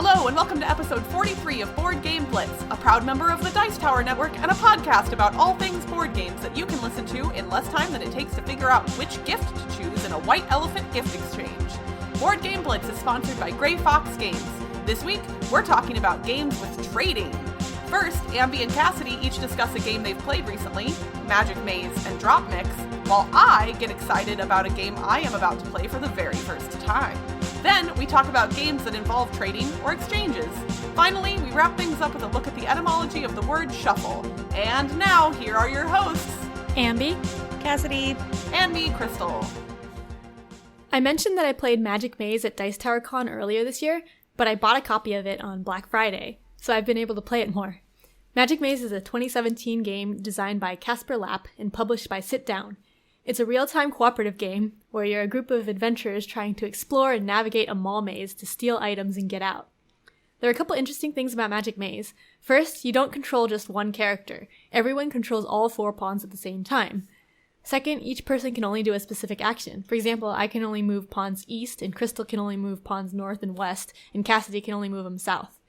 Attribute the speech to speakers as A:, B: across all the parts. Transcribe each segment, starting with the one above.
A: Hello and welcome to episode 43 of Board Game Blitz, a proud member of the Dice Tower Network and a podcast about all things board games that you can listen to in less time than it takes to figure out which gift to choose in a white elephant gift exchange. Board Game Blitz is sponsored by Grey Fox Games. This week, we're talking about games with trading. First, Ambie and Cassadi each discuss a game they've played recently, Magic Maze and DropMix, while I get excited about a game I am about to play for the very first time. Then, we talk about games that involve trading or exchanges. Finally, we wrap things up with a look at the etymology of the word shuffle. And now, here are your hosts,
B: Ambie,
C: Cassadi,
A: and me, Crystal.
B: I mentioned that I played Magic Maze at Dice Tower Con earlier this year, but I bought a copy of it on Black Friday, so I've been able to play it more. Magic Maze is a 2017 game designed by Casper Lapp and published by Sit Down. It's a real-time cooperative game where you're a group of adventurers trying to explore and navigate a mall maze to steal items and get out. There are a couple interesting things about Magic Maze. First, you don't control just one character. Everyone controls all 4 pawns at the same time. Second, each person can only do a specific action. For example, I can only move pawns east, and Crystal can only move pawns north and west, and Cassadi can only move them south.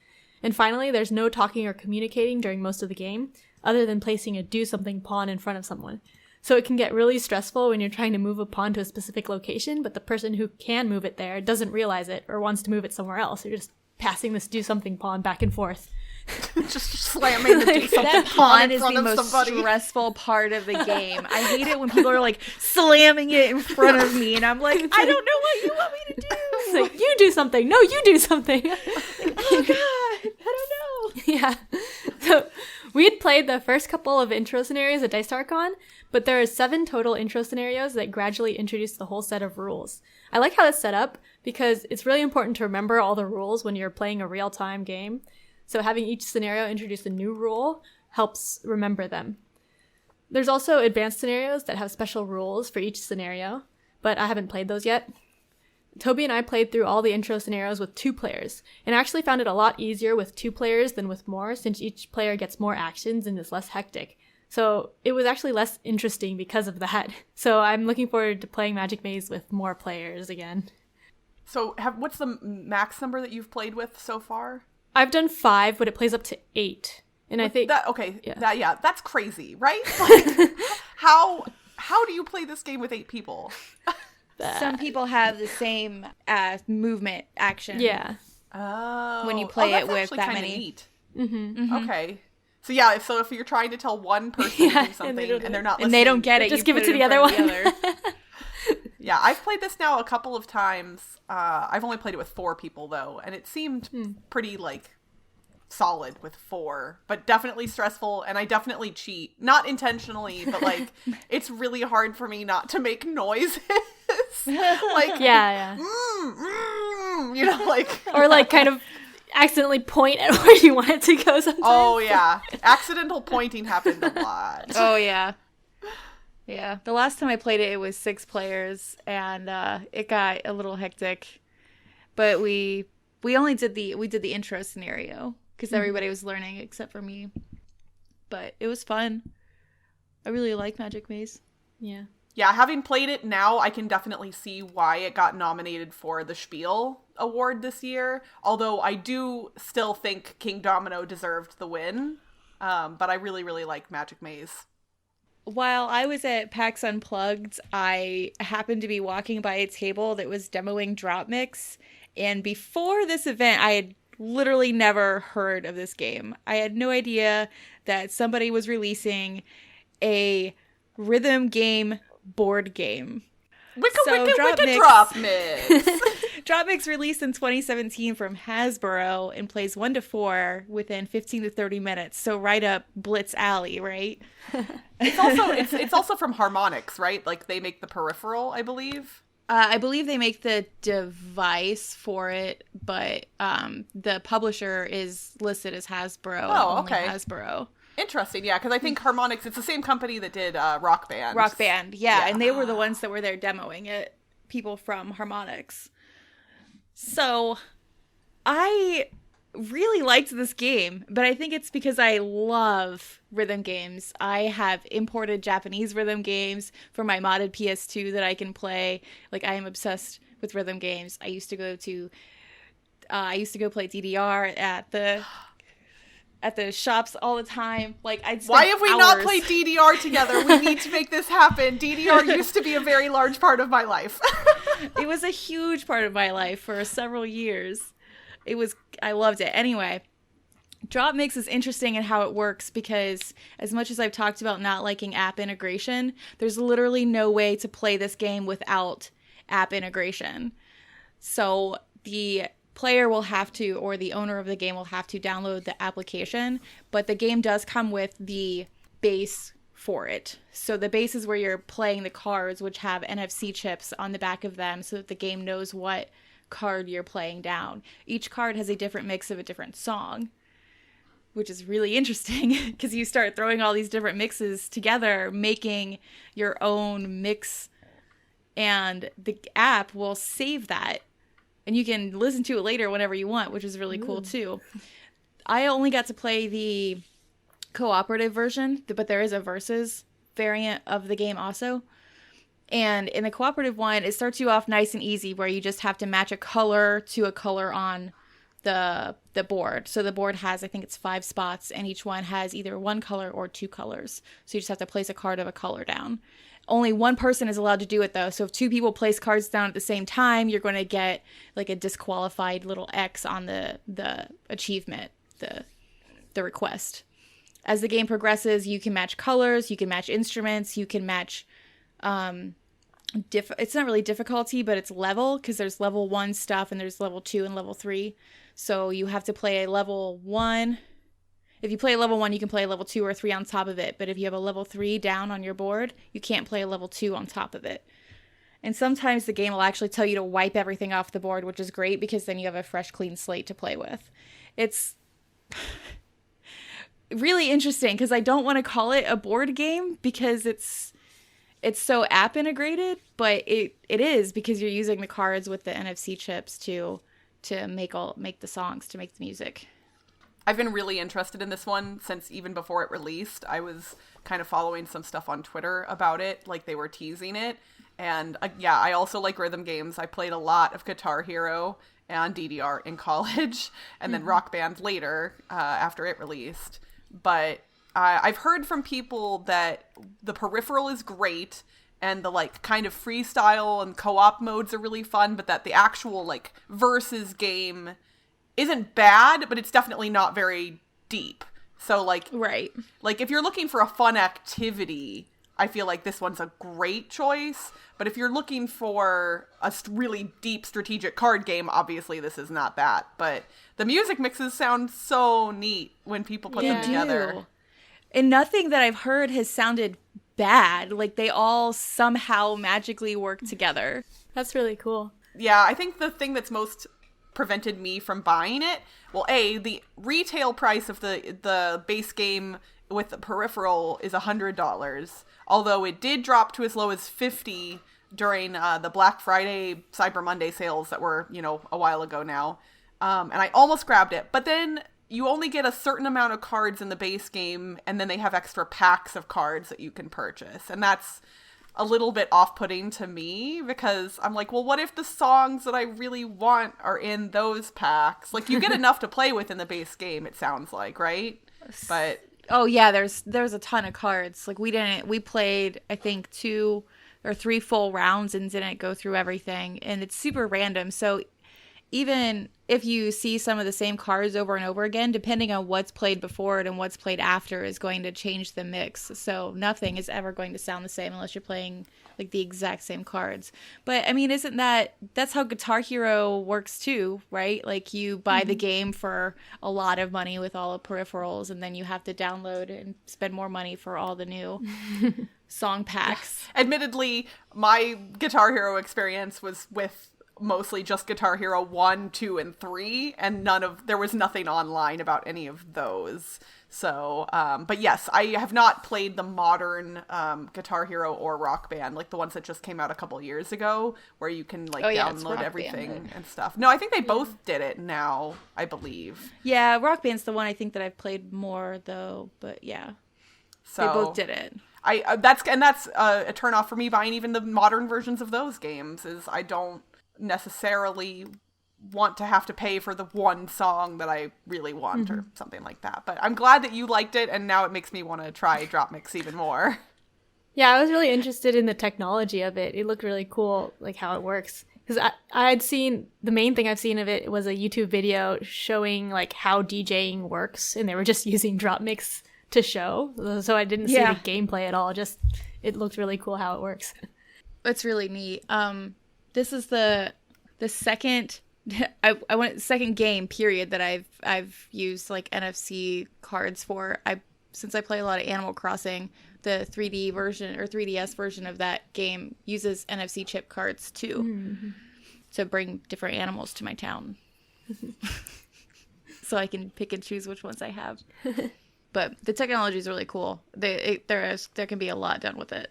B: And finally, there's no talking or communicating during most of the game, other than placing a do-something pawn in front of someone. So it can get really stressful when you're trying to move a pawn to a specific location, but the person who can move it there doesn't realize it or wants to move it somewhere else. You're just passing this do-something pawn back and forth.
A: Just slamming the do-something pawn in front of somebody.
C: That pawn is the most stressful part of the game. I hate it when people are like slamming it in front of me, and I'm like, I don't know what you want me to do.
B: It's like, you do something. No, you do something.
C: Oh God, I don't know.
B: Yeah. So we had played the first couple of intro scenarios at Dice Tower Con, but there are 7 total intro scenarios that gradually introduce the whole set of rules. I like how it's set up because it's really important to remember all the rules when you're playing a real-time game. So having each scenario introduce a new rule helps remember them. There's also advanced scenarios that have special rules for each scenario, but I haven't played those yet. Toby and I played through all the intro scenarios with 2 players, and I actually found it a lot easier with 2 players than with more, since each player gets more actions and is less hectic. So it was actually less interesting because of that. So I'm looking forward to playing Magic Maze with more players again.
A: So what's the max number that you've played with so far?
B: I've done 5, but it plays up to 8. And I think
A: that's crazy, right? Like, how do you play this game with 8 people?
C: Some people have the same movement action.
B: Yeah.
A: Oh.
C: When you play it with that many.
A: Neat.
B: Mm-hmm.
A: Mm-hmm. Okay. So yeah, if you're trying to tell one person to do something and they're not listening,
C: and they don't get it,
B: just give it to the other one.
A: Yeah, I've played this now a couple of times. I've only played it with 4 people though, and it seemed pretty solid with 4, but definitely stressful, and I definitely cheat. Not intentionally, but it's really hard for me not to make noises.
B: Yeah. Or kind of accidentally point at where you want it to go sometimes.
A: Oh yeah. Accidental pointing happened a lot.
C: Oh yeah. Yeah. The last time I played it was 6 players, and it got a little hectic. But we did the intro scenario because everybody was learning except for me. But it was fun. I really like Magic Maze.
B: Yeah.
A: Yeah, having played it now, I can definitely see why it got nominated for the Spiel Award this year. Although I do still think King Domino deserved the win. But I really, really like Magic Maze.
C: While I was at PAX Unplugged, I happened to be walking by a table that was demoing DropMix. And before this event, I had literally never heard of this game. I had no idea that somebody was releasing a rhythm game board game.
A: DropMix.
C: DropMix released in 2017 from Hasbro and plays 1 to 4 within 15 to 30 minutes. So right up Blitz alley, right?
A: It's also from Harmonix, right? They make the peripheral, I believe.
C: I believe they make the device for it, but the publisher is listed as Hasbro.
A: Oh, okay.
C: Only Hasbro.
A: Interesting, yeah, because I think Harmonix, it's the same company that did Rock Band.
C: Rock Band, yeah, and they were the ones that were there demoing it, people from Harmonix. So, I really liked this game, but I think it's because I love rhythm games. I have imported Japanese rhythm games for my modded PS2 that I can play. I am obsessed with rhythm games. I used to go to I used to go play DDR at the shops all the time. Like, I'd spend
A: Why have we not
C: hours.
A: played DDR together? We need to make this happen. DDR used to be a very large part of my life.
C: It was a huge part of my life for several years. I loved it. Anyway, DropMix is interesting in how it works because as much as I've talked about not liking app integration, there's literally no way to play this game without app integration. So the player will have to, or the owner of the game will have to download the application, but the game does come with the base for it. So the base is where you're playing the cards, which have NFC chips on the back of them so that the game knows what card you're playing down. Each card has a different mix of a different song, which is really interesting because you start throwing all these different mixes together, making your own mix, and the app will save that. And you can listen to it later whenever you want, which is really cool too. I only got to play the cooperative version, but there is a versus variant of the game also. And in the cooperative one, it starts you off nice and easy where you just have to match a color to a color on the board. So the board has, I think it's 5 spots, and each one has either one color or 2 colors. So you just have to place a card of a color down. Only one person is allowed to do it though. So if 2 people place cards down at the same time, you're going to get like a disqualified little X on the achievement, the request. As the game progresses, you can match colors, you can match instruments, you can match it's not really difficulty, but it's level, because there's level 1 stuff and there's level 2 and level 3. So you have to play a level 1. If you play a level 1, you can play a level 2 or 3 on top of it. But if you have a level 3 down on your board, you can't play a level 2 on top of it. And sometimes the game will actually tell you to wipe everything off the board, which is great because then you have a fresh, clean slate to play with. It's really interesting because I don't want to call it a board game because it's so app integrated, but it is because you're using the cards with the NFC chips to make the songs, to make the music.
A: I've been really interested in this one since even before it released. I was kind of following some stuff on Twitter about it, like they were teasing it. And I also like rhythm games. I played a lot of Guitar Hero and DDR in college, and then Rock Band later after it released. But I've heard from people that the peripheral is great, and the like kind of freestyle and co-op modes are really fun, but that the actual like versus game isn't bad, but it's definitely not very deep. So like,
C: right.
A: Like if you're looking for a fun activity, I feel like this one's a great choice. But if you're looking for a really deep strategic card game, obviously this is not that. But the music mixes sound so neat when people put them together.
C: Do. And nothing that I've heard has sounded bad. Like they all somehow magically work together.
B: That's really cool.
A: Yeah, I think the thing that's most prevented me from buying it, well, the retail price of the base game with the peripheral is $100, although it did drop to as low as $50 during the Black Friday Cyber Monday sales that were, a while ago now. And I almost grabbed it, but then you only get a certain amount of cards in the base game, and then they have extra packs of cards that you can purchase, and that's a little bit off-putting to me because I'm like, well, what if the songs that I really want are in those packs? Like, you get enough to play with in the base game, it sounds like, right? But
C: oh yeah, there's a ton of cards. Like we played I think 2 or 3 full rounds and didn't go through everything, and it's super random. So even if you see some of the same cards over and over again, depending on what's played before it and what's played after is going to change the mix. So nothing is ever going to sound the same unless you're playing like the exact same cards. But I mean, that's how Guitar Hero works too, right? Like you buy the game for a lot of money with all the peripherals, and then you have to download and spend more money for all the new song packs.
A: Admittedly, my Guitar Hero experience was with mostly just Guitar Hero 1, 2, and 3, and there was nothing online about any of those. So, but yes, I have not played the modern Guitar Hero or Rock Band, like the ones that just came out a couple years ago, where you can like download everything and stuff. No, I think they both did it now, I believe.
C: Yeah, Rock Band's the one I think that I've played more though, but yeah. So, they both did it.
A: That's a turnoff for me buying even the modern versions of those games, is I don't necessarily want to have to pay for the one song that I really want or something like that. But I'm glad that you liked it, and now it makes me want to try DropMix even more.
B: Yeah, I was really interested in the technology of it. It looked really cool, like how it works. Because I had seen, the main thing I've seen of it was a YouTube video showing like how DJing works, and they were just using DropMix to show. So I didn't see the gameplay at all. Just, it looked really cool how it works.
C: It's really neat. This is the second I went second game period that I've used like NFC cards for. Since I play a lot of Animal Crossing, the 3D version or 3DS version of that game uses NFC chip cards too, to bring different animals to my town. So I can pick and choose which ones I have. But the technology is really cool. There can be a lot done with it.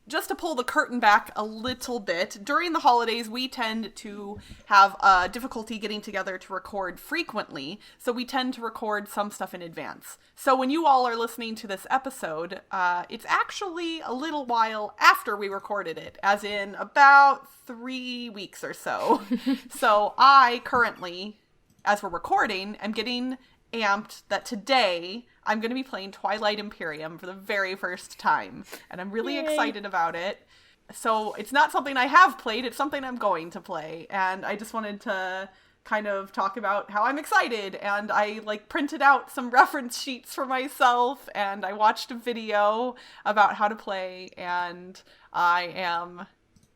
A: Just to pull the curtain back a little bit, during the holidays, we tend to have difficulty getting together to record frequently, so we tend to record some stuff in advance. So when you all are listening to this episode, it's actually a little while after we recorded it, as in about 3 weeks or so. So I currently, as we're recording, am getting amped that today I'm going to be playing Twilight Imperium for the very first time, and I'm really excited about it. So it's not something I have played, it's something I'm going to play, and I just wanted to kind of talk about how I'm excited, and I like printed out some reference sheets for myself, and I watched a video about how to play, and I am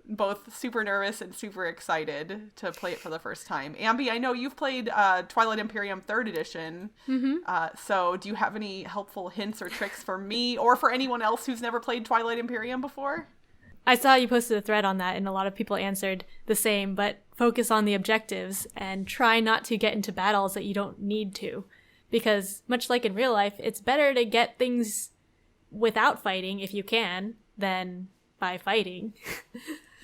A: both super nervous and super excited to play it for the first time. Ambie, I know you've played Twilight Imperium 3rd edition. So do you have any helpful hints or tricks for me or for anyone else who's never played Twilight Imperium before?
B: I saw you posted a thread on that, and a lot of people answered the same, but focus on the objectives and try not to get into battles that you don't need to. Because much like in real life, it's better to get things without fighting if you can than by fighting.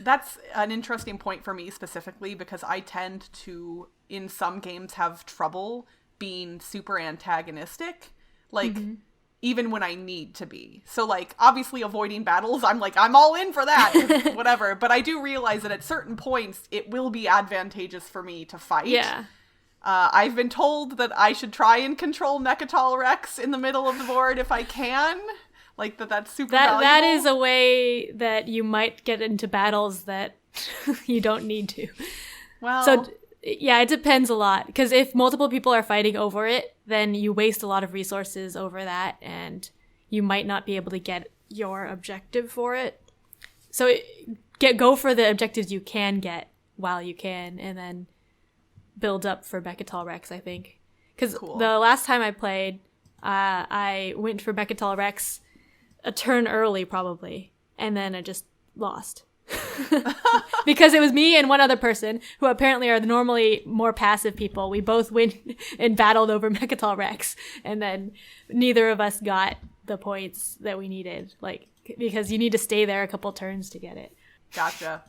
A: That's an interesting point for me specifically, because I tend to, in some games, have trouble being super antagonistic, like, even when I need to be. So, like, obviously avoiding battles, I'm all in for that, whatever. But I do realize that at certain points, it will be advantageous for me to fight.
B: Yeah.
A: I've been told that I should try and control Mechatol Rex in the middle of the board if I can. Like, that's super valuable.
B: That is a way that you might get into battles that you don't need to.
A: Well,
B: so, yeah, it depends a lot. Because if multiple people are fighting over it, then you waste a lot of resources over that, and you might not be able to get your objective for it. So go for the objectives you can get while you can, and then build up for Mechatol Rex, I think. Because the last time I played, I went for Mechatol Rex a turn early, probably, and then I just lost. Because it was me and one other person, who apparently are the normally more passive people. We both went and battled over Mechatol Rex, and then neither of us got the points that we needed, like, because you need to stay there a couple turns to get it.
A: Gotcha.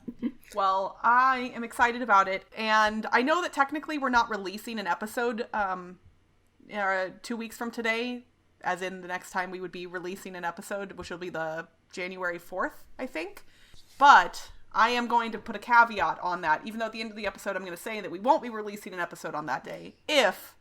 A: Well, I am excited about it, and I know that technically we're not releasing an episode 2 weeks from today, as in the next time we would be releasing an episode, which will be the January 4th, I think. But I am going to put a caveat on that, even though at the end of the episode I'm going to say that we won't be releasing an episode on that day. If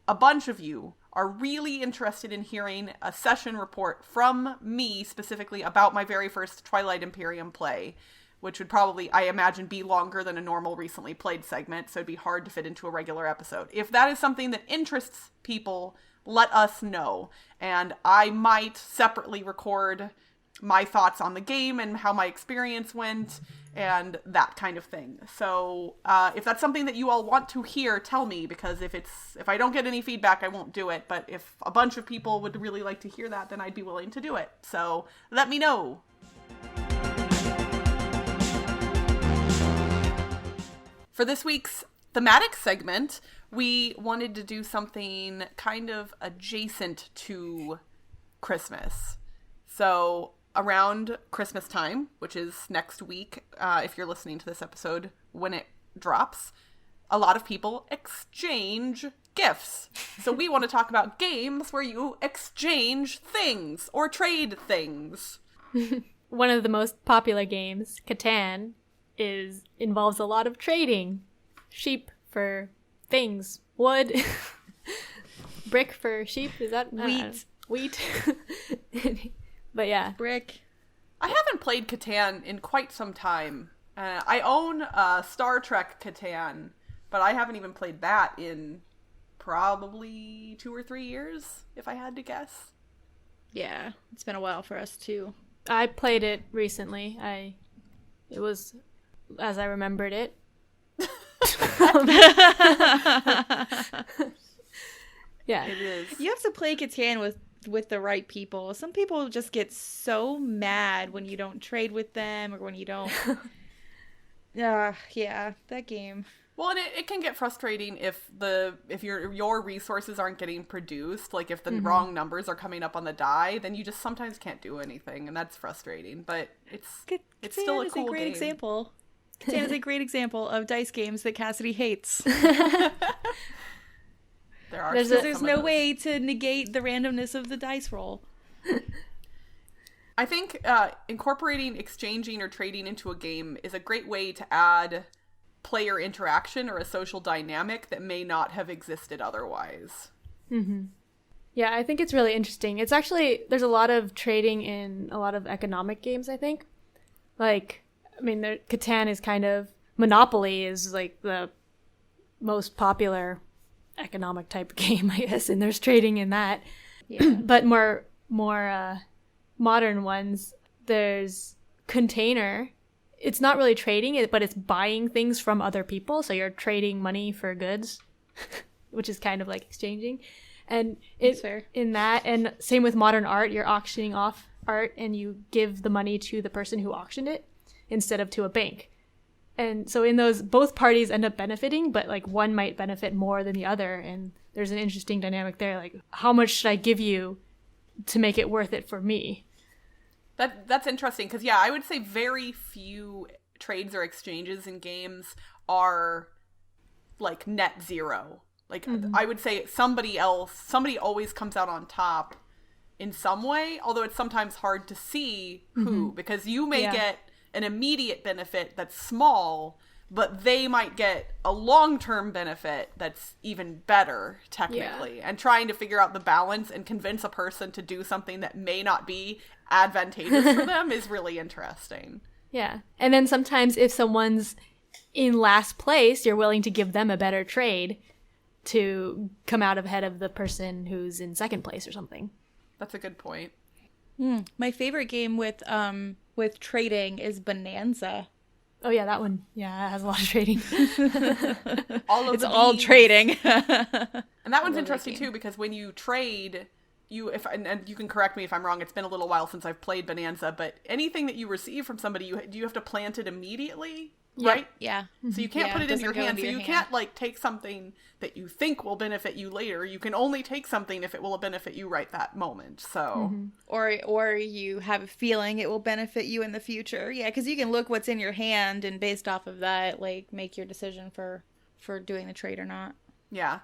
A: a bunch of you are really interested in hearing a session report from me specifically about my very first Twilight Imperium play, which would probably, I imagine, be longer than a normal recently played segment, so it'd be hard to fit into a regular episode. If that is something that interests people, let us know, and I might separately record my thoughts on the game and how my experience went and that kind of thing. So if that's something that you all want to hear, tell me, because if I don't get any feedback, I won't do it. But if a bunch of people would really like to hear that, then I'd be willing to do it. So let me know. For this week's thematic segment, we wanted to do something kind of adjacent to Christmas. So around Christmas time, which is next week, if you're listening to this episode when it drops, a lot of people exchange gifts. So we want to talk about games where you exchange things or trade things.
B: One of the most popular games, Catan, involves a lot of trading. Sheep for things. Wood. Brick for sheep. Is that
C: wheat?
B: Wheat. But yeah.
C: Brick.
A: I haven't played Catan in quite some time. I own Star Trek Catan, but I haven't even played that in probably 2 or 3 years, if I had to guess.
C: Yeah, it's been a while for us too.
B: I played it recently. It was as I remembered it. Yeah,
A: it is.
C: You have to play Catan with the right people. Some people just get so mad when you don't trade with them or when you don't. Yeah, that game.
A: Well, and it can get frustrating if your resources aren't getting produced. Like if the wrong numbers are coming up on the die, then you just sometimes can't do anything, and that's frustrating. But it's still a cool game.
C: Example. Catan is a great example of dice games that Cassadi hates. There's no way to negate the randomness of the dice roll.
A: I think incorporating exchanging or trading into a game is a great way to add player interaction or a social dynamic that may not have existed otherwise.
B: Mm-hmm. Yeah, I think it's really interesting. It's actually, there's a lot of trading in a lot of economic games, I think. Like, I mean, Catan is kind of, Monopoly is like the most popular economic type game, I guess, and there's trading in that. Yeah. But more modern ones, there's Container. It's not really trading it, but it's buying things from other people, so you're trading money for goods, which is kind of like exchanging. And it's fair in that, and same with modern art, you're auctioning off art and you give the money to the person who auctioned it instead of to a bank. And so in those, both parties end up benefiting, but like one might benefit more than the other. And there's an interesting dynamic there. Like, how much should I give you to make it worth it for me?
A: That's interesting. Cause yeah, I would say very few trades or exchanges in games are like net zero. Like I would say somebody always comes out on top in some way, although it's sometimes hard to see who, because you may get an immediate benefit that's small, but they might get a long-term benefit that's even better, technically. And trying to figure out the balance and convince a person to do something that may not be advantageous for them is really interesting. Yeah.
B: And then sometimes if someone's in last place, you're willing to give them a better trade to come out ahead of the person who's in second place or something.
A: That's a good point.
C: My favorite game with trading is Bohnanza.
B: Oh yeah, that one. Yeah, it has a lot of trading.
C: It's all trading.
A: And that one's interesting too, because when you trade, and you can correct me if I'm wrong, it's been a little while since I've played Bohnanza, but anything that you receive from somebody, do you have to plant it immediately? Right?
C: Yeah.
A: So you can't put it in your hand. So you can't like take something that you think will benefit you later. You can only take something if it will benefit you right that moment. So
C: or you have a feeling it will benefit you in the future. Yeah, because you can look what's in your hand and based off of that, like make your decision for doing the trade or not.
A: Yeah.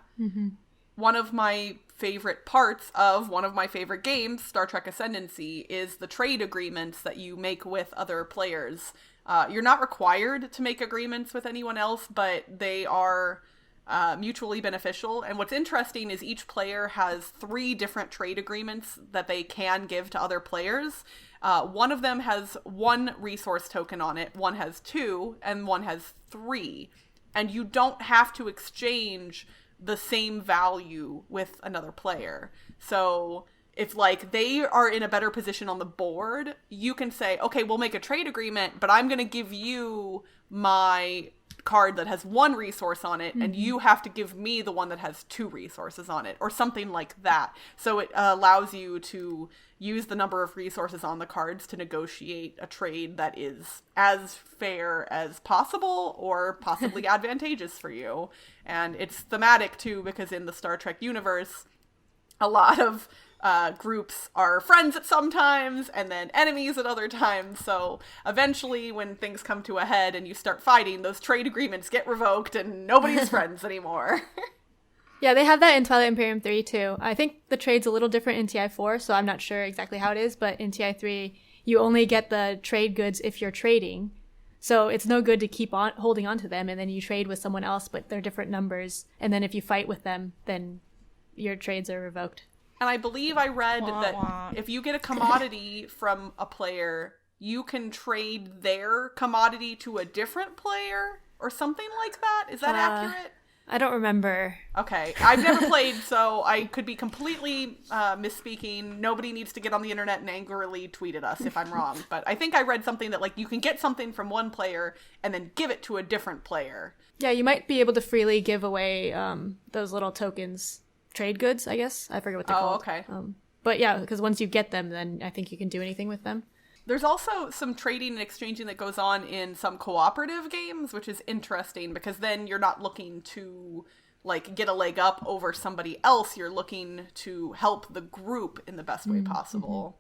A: One of my favorite parts of one of my favorite games, Star Trek Ascendancy, is the trade agreements that you make with other players. You're not required to make agreements with anyone else, but they are mutually beneficial. And what's interesting is each player has 3 different trade agreements that they can give to other players. One of them has 1 resource token on it, one has 2, and one has 3. And you don't have to exchange the same value with another player. So if like they are in a better position on the board, you can say, okay, we'll make a trade agreement, but I'm going to give you my card that has 1 resource on it, and you have to give me the one that has 2 resources on it, or something like that. So it allows you to use the number of resources on the cards to negotiate a trade that is as fair as possible or possibly advantageous for you. And it's thematic too, because in the Star Trek universe, a lot of groups are friends at some times and then enemies at other times. So eventually when things come to a head and you start fighting, those trade agreements get revoked and nobody's friends anymore.
B: Yeah, they have that in Twilight Imperium 3 too. I think the trade's a little different in TI4, so I'm not sure exactly how it is, but in TI3 you only get the trade goods if you're trading. So it's no good to keep on holding on to them, and then you trade with someone else, but they're different numbers. And then if you fight with them, then your trades are revoked.
A: And I believe I read that if you get a commodity from a player, you can trade their commodity to a different player or something like that. Is that accurate?
B: I don't remember.
A: Okay. I've never played, so I could be completely misspeaking. Nobody needs to get on the internet and angrily tweet at us if I'm wrong. But I think I read something that, like, you can get something from one player and then give it to a different player.
B: Yeah, you might be able to freely give away those little tokens. Trade goods, I guess. I forget what they're called.
A: Oh, okay.
B: But yeah, because once you get them, then I think you can do anything with them.
A: There's also some trading and exchanging that goes on in some cooperative games, which is interesting because then you're not looking to, like, get a leg up over somebody else. You're looking to help the group in the best way possible.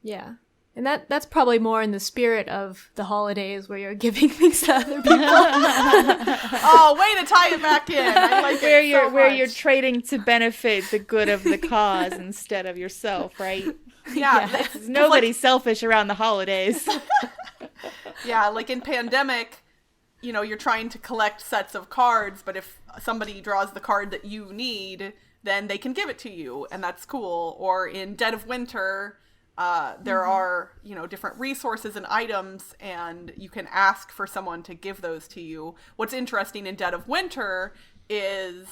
B: Yeah. And that's probably more in the spirit of the holidays where you're giving things to other people.
A: Oh, way to tie it back in. I like
C: where you're trading to benefit the good of the cause instead of yourself, right?
A: Yeah.
C: Nobody's selfish around the holidays.
A: Yeah, like in Pandemic, you know, you're trying to collect sets of cards, but if somebody draws the card that you need, then they can give it to you, and that's cool. Or in Dead of Winter, there are, you know, different resources and items, and you can ask for someone to give those to you. What's interesting in Dead of Winter is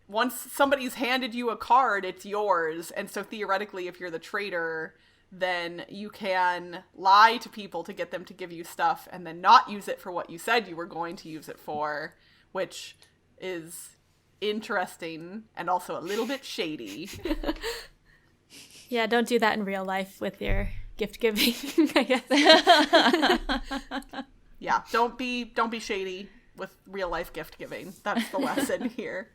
A: once somebody's handed you a card, it's yours. And so theoretically, if you're the trader, then you can lie to people to get them to give you stuff and then not use it for what you said you were going to use it for, which is interesting and also a little bit shady.
B: Yeah, don't do that in real life with your gift giving, I guess.
A: Yeah, don't be shady with real life gift giving. That's the lesson here.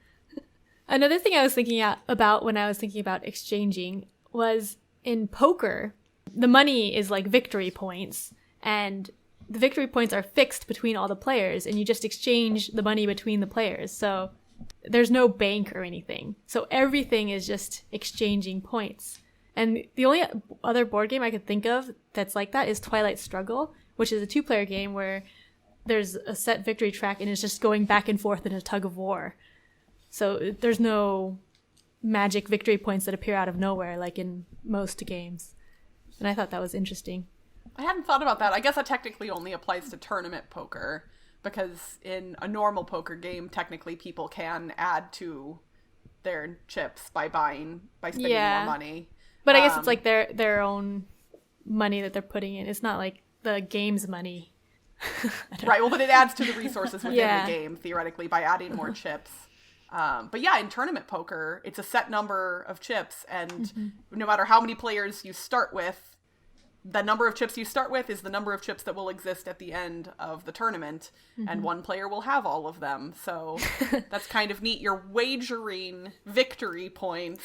B: Another thing I was thinking about when I was thinking about exchanging was in poker, the money is like victory points, and the victory points are fixed between all the players, and you just exchange the money between the players. So there's no bank or anything. So everything is just exchanging points. And the only other board game I could think of that's like that is Twilight Struggle, which is a 2-player game where there's a set victory track and it's just going back and forth in a tug of war. So there's no magic victory points that appear out of nowhere like in most games. And I thought that was interesting.
A: I hadn't thought about that. I guess that technically only applies to tournament poker, because in a normal poker game, technically people can add to their chips by spending more money.
B: But I guess it's like their own money that they're putting in. It's not like the game's money.
A: Right, well, but it adds to the resources within the game, theoretically, by adding more chips. But yeah, in tournament poker, it's a set number of chips, and no matter how many players you start with, the number of chips you start with is the number of chips that will exist at the end of the tournament, and one player will have all of them. So that's kind of neat. You're wagering victory points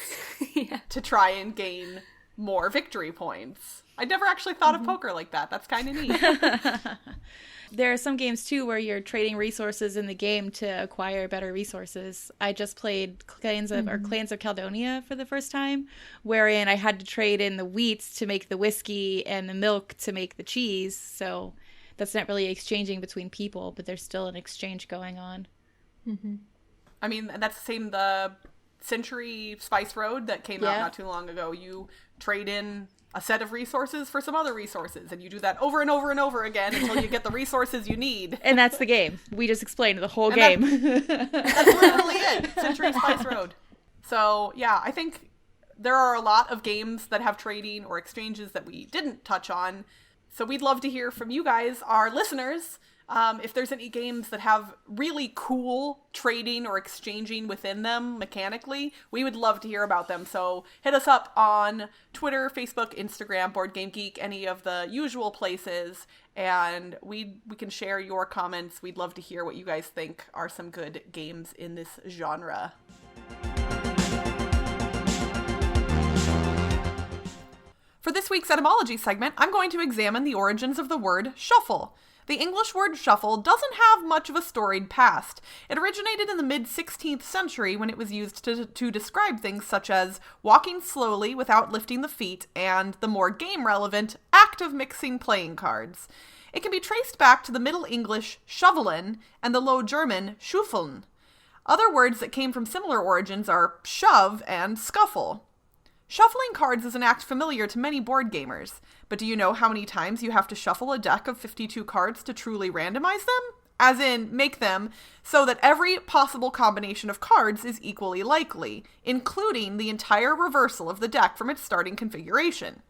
A: to try and gain more victory points. I'd never actually thought of poker like that. That's kind of neat.
C: There are some games, too, where you're trading resources in the game to acquire better resources. I just played Clans of Caledonia for the first time, wherein I had to trade in the wheat to make the whiskey and the milk to make the cheese. So that's not really exchanging between people, but there's still an exchange going on.
A: I mean, that's the same, the Century Spice Road that came out not too long ago. You trade in a set of resources for some other resources, and you do that over and over and over again until you get the resources you need.
C: And that's the game. We just explained the whole game.
A: That's literally it. Century Spice Road. So, yeah, I think there are a lot of games that have trading or exchanges that we didn't touch on. So we'd love to hear from you guys, our listeners. If there's any games that have really cool trading or exchanging within them mechanically, we would love to hear about them. So hit us up on Twitter, Facebook, Instagram, Board Game Geek, any of the usual places, and we can share your comments. We'd love to hear what you guys think are some good games in this genre. For this week's etymology segment, I'm going to examine the origins of the word shuffle. The English word shuffle doesn't have much of a storied past. It originated in the mid-16th century when it was used to describe things such as walking slowly without lifting the feet and the more game-relevant act of mixing playing cards. It can be traced back to the Middle English shovelen and the Low German schuffeln. Other words that came from similar origins are shove and scuffle. Shuffling cards is an act familiar to many board gamers, but do you know how many times you have to shuffle a deck of 52 cards to truly randomize them? As in, make them so that every possible combination of cards is equally likely, including the entire reversal of the deck from its starting configuration.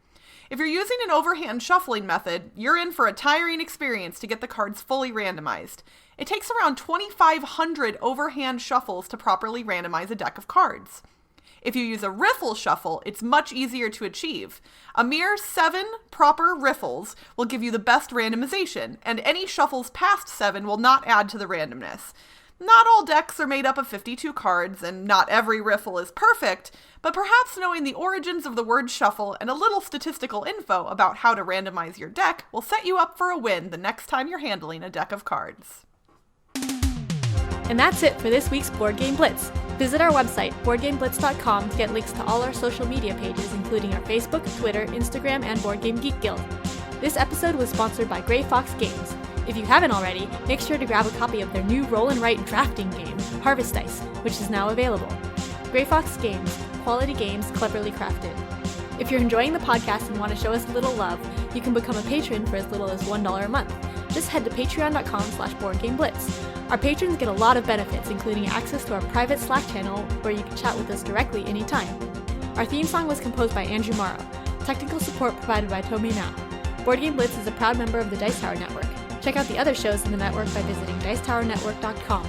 A: If you're using an overhand shuffling method, you're in for a tiring experience to get the cards fully randomized. It takes around 2,500 overhand shuffles to properly randomize a deck of cards. If you use a riffle shuffle, it's much easier to achieve. A mere 7 proper riffles will give you the best randomization, and any shuffles past 7 will not add to the randomness. Not all decks are made up of 52 cards, and not every riffle is perfect, but perhaps knowing the origins of the word shuffle and a little statistical info about how to randomize your deck will set you up for a win the next time you're handling a deck of cards.
B: And that's it for this week's Board Game Blitz. Visit our website, boardgameblitz.com, to get links to all our social media pages, including our Facebook, Twitter, Instagram, and Board Game Geek Guild. This episode was sponsored by Grey Fox Games. If you haven't already, make sure to grab a copy of their new roll and write drafting game, Harvest Dice, which is now available. Grey Fox Games, quality games cleverly crafted. If you're enjoying the podcast and want to show us a little love, you can become a patron for as little as $1 a month. Just head to patreon.com/boardgameblitz. Our patrons get a lot of benefits, including access to our private Slack channel where you can chat with us directly anytime. Our theme song was composed by Andrew Morrow. Technical support provided by Tomi Mao. Board Game Blitz is a proud member of the Dice Tower Network. Check out the other shows in the network by visiting dicetowernetwork.com.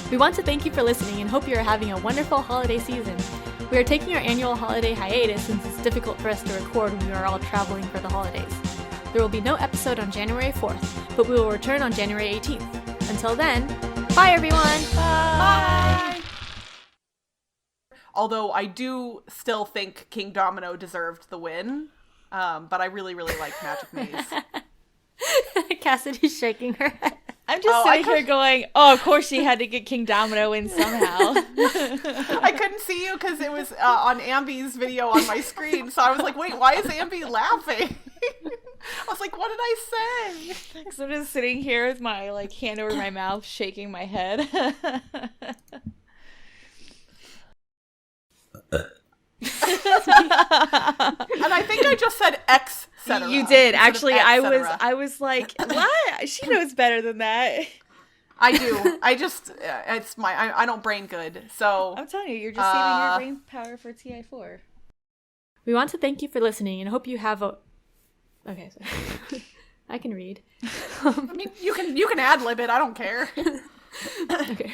B: We want to thank you for listening and hope you are having a wonderful holiday season. We are taking our annual holiday hiatus since it's difficult for us to record when we are all traveling for the holidays. There will be no episode on January 4th, but we will return on January 18th. Until then, bye everyone!
A: Bye! Although I do still think King Domino deserved the win, but I really, really like Magic Maze.
B: Cassidy's shaking her head.
C: I'm just sitting here going, oh, of course she had to get King Domino in somehow.
A: I couldn't see you because it was on Ambie's video on my screen, so I was like, wait, why is Ambie laughing? I was like, what did I say?
C: Because I'm just sitting here with my hand over my mouth, shaking my head.
A: And I think I just said etc.
C: You did. Actually, I was like, what? She knows better than that.
A: I do. I just, I don't brain good, so.
C: I'm telling you, you're just saving your brain power for TI4.
B: We want to thank you for listening and hope you have a... Okay, so I can read.
A: I mean, you can ad-lib it, I don't care.
B: Okay.